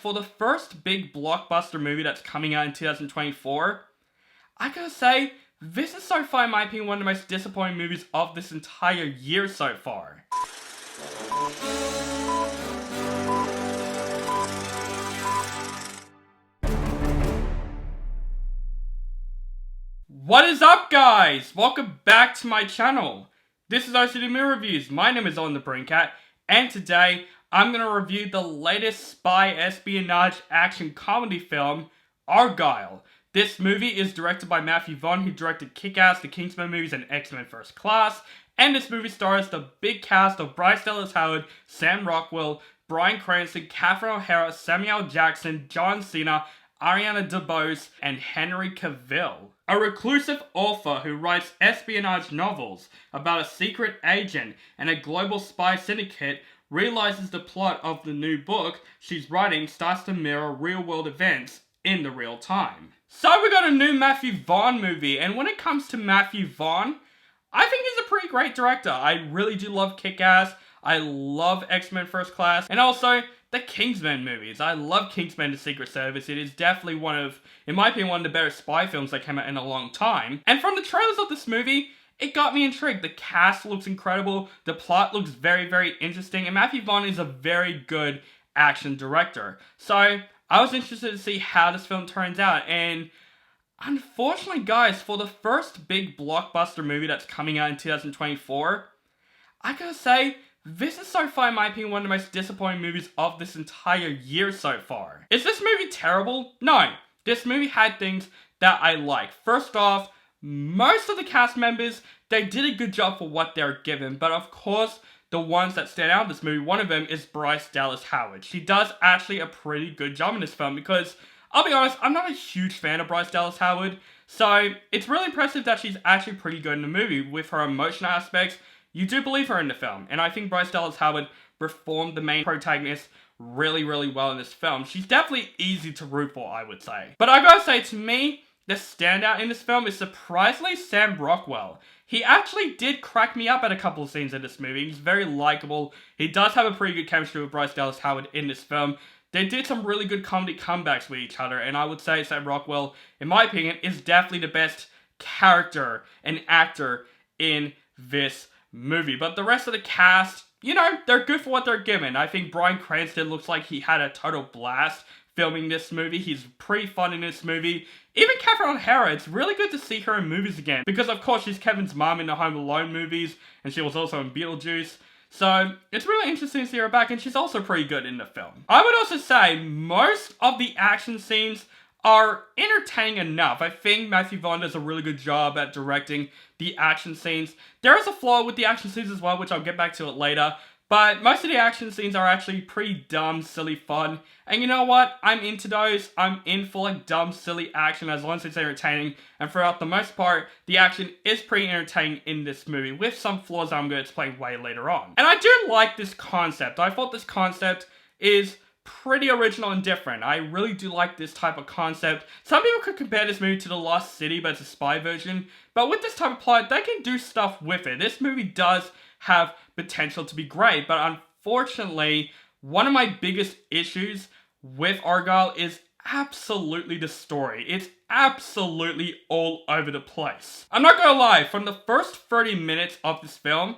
For the first big blockbuster movie that's coming out in 2024, I gotta say, this is so far, in my opinion, one of the most disappointing movies of this entire year so far. What is up, guys? Welcome back to my channel. This is OCD Movie Reviews. My name is On the Brinkat, and today I'm going to review the latest spy espionage action comedy film, Argylle. This movie is directed by Matthew Vaughn, who directed Kick-Ass, the Kingsman movies, and X-Men First Class. And this movie stars the big cast of Bryce Dallas Howard, Sam Rockwell, Bryan Cranston, Catherine O'Hara, Samuel Jackson, John Cena, Ariana DeBose, and Henry Cavill. A reclusive author who writes espionage novels about a secret agent and a global spy syndicate realizes the plot of the new book she's writing starts to mirror real-world events in the real time. So we got a new Matthew Vaughn movie, and when it comes to Matthew Vaughn, I think he's a pretty great director. I really do love Kick-Ass, I love X-Men First Class, and also the Kingsman movies. I love Kingsman: The Secret Service. It is definitely one of, in my opinion, one of the better spy films that came out in a long time. And from the trailers of this movie, it got me intrigued. The cast looks incredible, the plot looks very, very interesting, and Matthew Vaughn is a very good action director. So I was interested to see how this film turns out, and unfortunately, guys, for the first big blockbuster movie that's coming out in 2024, I gotta say, this is so far, in my opinion, one of the most disappointing movies of this entire year so far. Is this movie terrible? No. This movie had things that I liked. First off, most of the cast members, they did a good job for what they're given, but of course, the ones that stand out in this movie, one of them is Bryce Dallas Howard. She does actually a pretty good job in this film because, I'll be honest, I'm not a huge fan of Bryce Dallas Howard, so it's really impressive that she's actually pretty good in the movie. With her emotional aspects, you do believe her in the film, and I think Bryce Dallas Howard performed the main protagonist really, really well in this film. She's definitely easy to root for, I would say. But I gotta say, to me, the standout in this film is surprisingly Sam Rockwell. He actually did crack me up at a couple of scenes in this movie. He's very likable. He does have a pretty good chemistry with Bryce Dallas Howard in this film. They did some really good comedy comebacks with each other, and I would say Sam Rockwell, in my opinion, is definitely the best character and actor in this movie. But the rest of the cast, you know, they're good for what they're given. I think Bryan Cranston looks like he had a total blast filming this movie. He's pretty fun in this movie. Even Catherine O'Hara, it's really good to see her in movies again, because of course she's Kevin's mom in the Home Alone movies, and she was also in Beetlejuice. So it's really interesting to see her back, and she's also pretty good in the film. I would also say most of the action scenes are entertaining enough. I think Matthew Vaughn does a really good job at directing the action scenes. There is a flaw with the action scenes as well, which I'll get back to it later. But most of the action scenes are actually pretty dumb, silly fun. And you know what? I'm into those. I'm in for like dumb, silly action as long as it's entertaining. And throughout the most part, the action is pretty entertaining in this movie, with some flaws I'm going to explain way later on. And I do like this concept. I thought this concept is pretty original and different. I really do like this type of concept. Some people could compare this movie to The Lost City, but it's a spy version. But with this type of plot, they can do stuff with it. This movie does have potential to be great, but unfortunately, one of my biggest issues with Argylle is absolutely the story. It's absolutely all over the place. I'm not gonna lie, from the first 30 minutes of this film,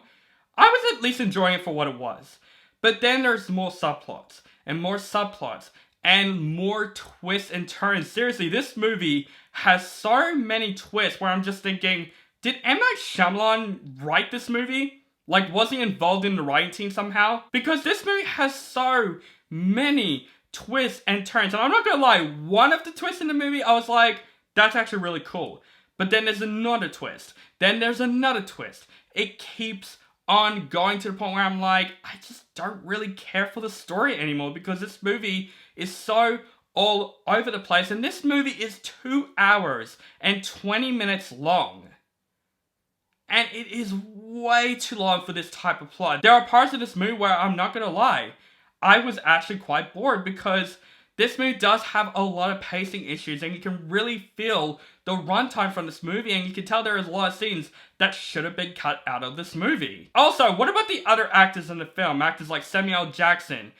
I was at least enjoying it for what it was. But then there's more subplots, and more subplots, and more twists and turns. Seriously, this movie has so many twists where I'm just thinking, did M. Night Shyamalan write this movie? Like, was he involved in the writing team somehow? Because this movie has so many twists and turns. And I'm not gonna lie, one of the twists in the movie, I was like, that's actually really cool. But then there's another twist. Then there's another twist. It keeps on going to the point where I'm like, I just don't really care for the story anymore, because this movie is so all over the place. And this movie is 2 hours and 20 minutes long. And it is way too long for this type of plot. There are parts of this movie where, I'm not gonna lie, I was actually quite bored, because this movie does have a lot of pacing issues, and you can really feel the runtime from this movie, and you can tell there is a lot of scenes that should have been cut out of this movie. Also, what about the other actors in the film? Actors like Samuel Jackson,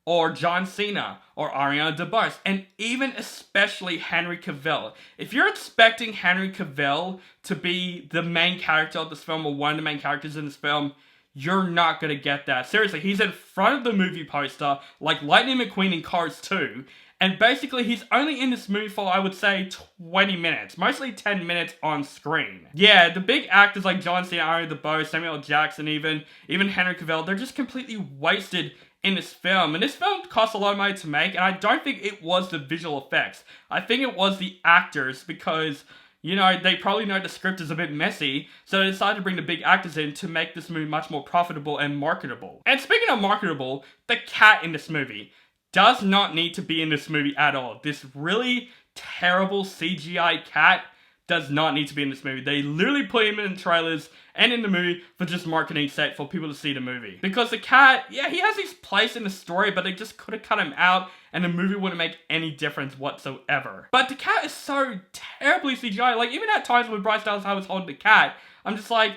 or John Cena, or Ariana DeBose, and even especially Henry Cavill. If you're expecting Henry Cavill to be the main character of this film, or one of the main characters in this film, you're not gonna get that. Seriously, he's in front of the movie poster, like Lightning McQueen in Cars 2, and basically he's only in this movie for, I would say, 20 minutes. Mostly 10 minutes on screen. Yeah, the big actors like John Cena, Ariana DeBose, Samuel L. Jackson even Henry Cavill, they're just completely wasted in this film. And this film cost a lot of money to make, and I don't think it was the visual effects. I think it was the actors, because, you know, they probably know the script is a bit messy, so they decided to bring the big actors in to make this movie much more profitable and marketable. And speaking of marketable, the cat in this movie does not need to be in this movie at all. This really terrible CGI cat does not need to be in this movie. They literally put him in trailers and in the movie for just marketing sake for people to see the movie. Because the cat, yeah, he has his place in the story, but they just could have cut him out and the movie wouldn't make any difference whatsoever. But the cat is so terribly CGI. Like, even at times when Bryce Dallas Howard was holding the cat, I'm just like,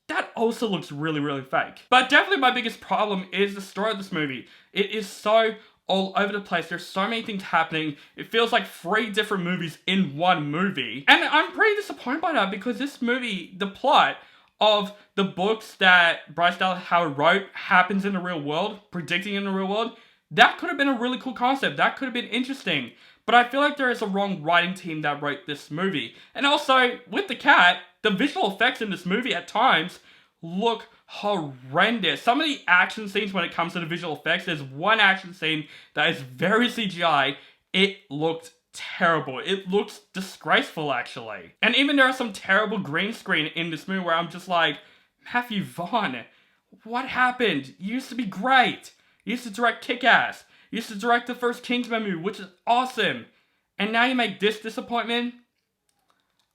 that also looks really, really fake. But definitely my biggest problem is the story of this movie. It is so all over the place. There's so many things happening. It feels like 3 different movies in one movie. And I'm pretty disappointed by that, because this movie, the plot of the books that Bryce Dallas Howard wrote happens in the real world, predicting in the real world. That could have been a really cool concept. That could have been interesting. But I feel like there is a wrong writing team that wrote this movie. And also, with the cat, the visual effects in this movie at times look horrendous. Some of the action scenes, when it comes to the visual effects, there's one action scene that is very CGI. It looked terrible. It looks disgraceful, actually. And even there are some terrible green screen in this movie where I'm just like, Matthew Vaughn, what happened? You used to be great. You used to direct Kick-Ass. You used to direct the first Kingsman movie, which is awesome. And now you make this disappointment?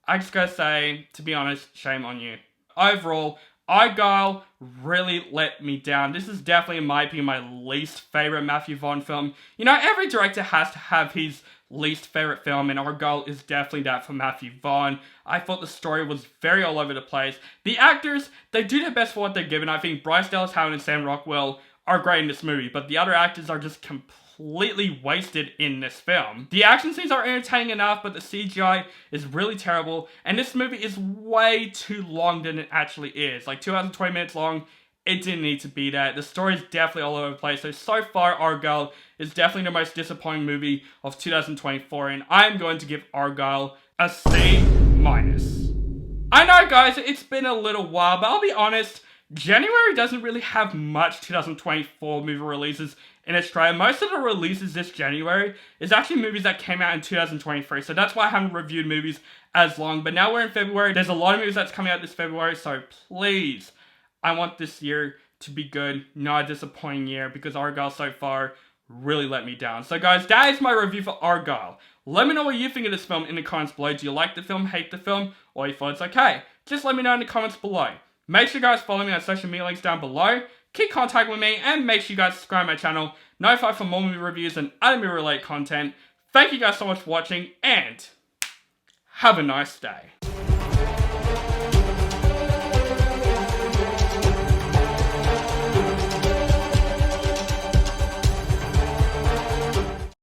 I just gotta say, to be honest, shame on you. Overall, Argylle really let me down. This is definitely, in my opinion, my least favorite Matthew Vaughn film. You know, every director has to have his least favorite film, and Argylle is definitely that for Matthew Vaughn. I thought the story was very all over the place. The actors, they do their best for what they're given. I think Bryce Dallas Howard and Sam Rockwell are great in this movie, but the other actors are just completely wasted in this film. The action scenes are entertaining enough, but the CGI is really terrible, and this movie is way too long than it actually is. Like 2 hours and 20 minutes long. It didn't need to be that. The story is definitely all over the place. So far, Argylle is definitely the most disappointing movie of 2024, and I'm going to give Argylle a C-. I know, guys, it's been a little while, but I'll be honest, January doesn't really have much 2024 movie releases in Australia. Most of the releases this January is actually movies that came out in 2023, so that's why I haven't reviewed movies as long. But now we're in February. There's a lot of movies that's coming out this February, so please, I want this year to be good, not a disappointing year, because Argylle so far really let me down. So guys, that is my review for Argylle. Let me know what you think of this film in the comments below. Do you like the film, hate the film, or you thought it's okay? Just let me know in the comments below. Make sure you guys follow me on social media links down below. Keep contact with me, and make sure you guys subscribe to my channel. Notify for more movie reviews and other movie related content. Thank you guys so much for watching, and have a nice day.